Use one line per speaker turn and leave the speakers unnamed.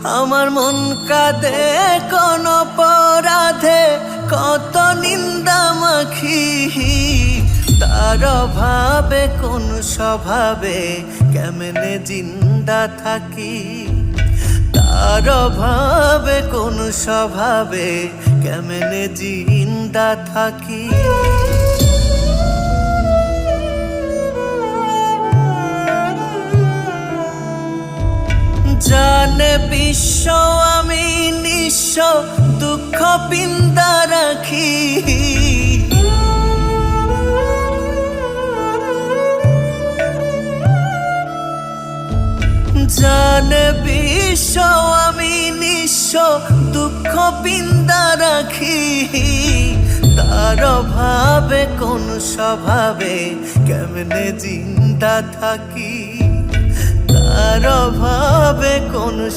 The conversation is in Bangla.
আমার মন কাঁদে কোন অপরাধে, কত নিন্দা মাখি। তার অভাবে কোন স্বভাবে কেমনে জিন্দা থাকি। তার অভাবে কোন স্বভাবে কেমনে জিন্দা থাকি। জানে বিশ্ব আমি নিঃস্ব, দুঃখ পিন্দা রাখি। জানে বিশ্ব আমি নিঃস্ব, দুঃখ পিন্দা রাখি। তার অভাবে কোন স্বভাবে কেমনে জিন্দা থাকি। তার অভাবে কোন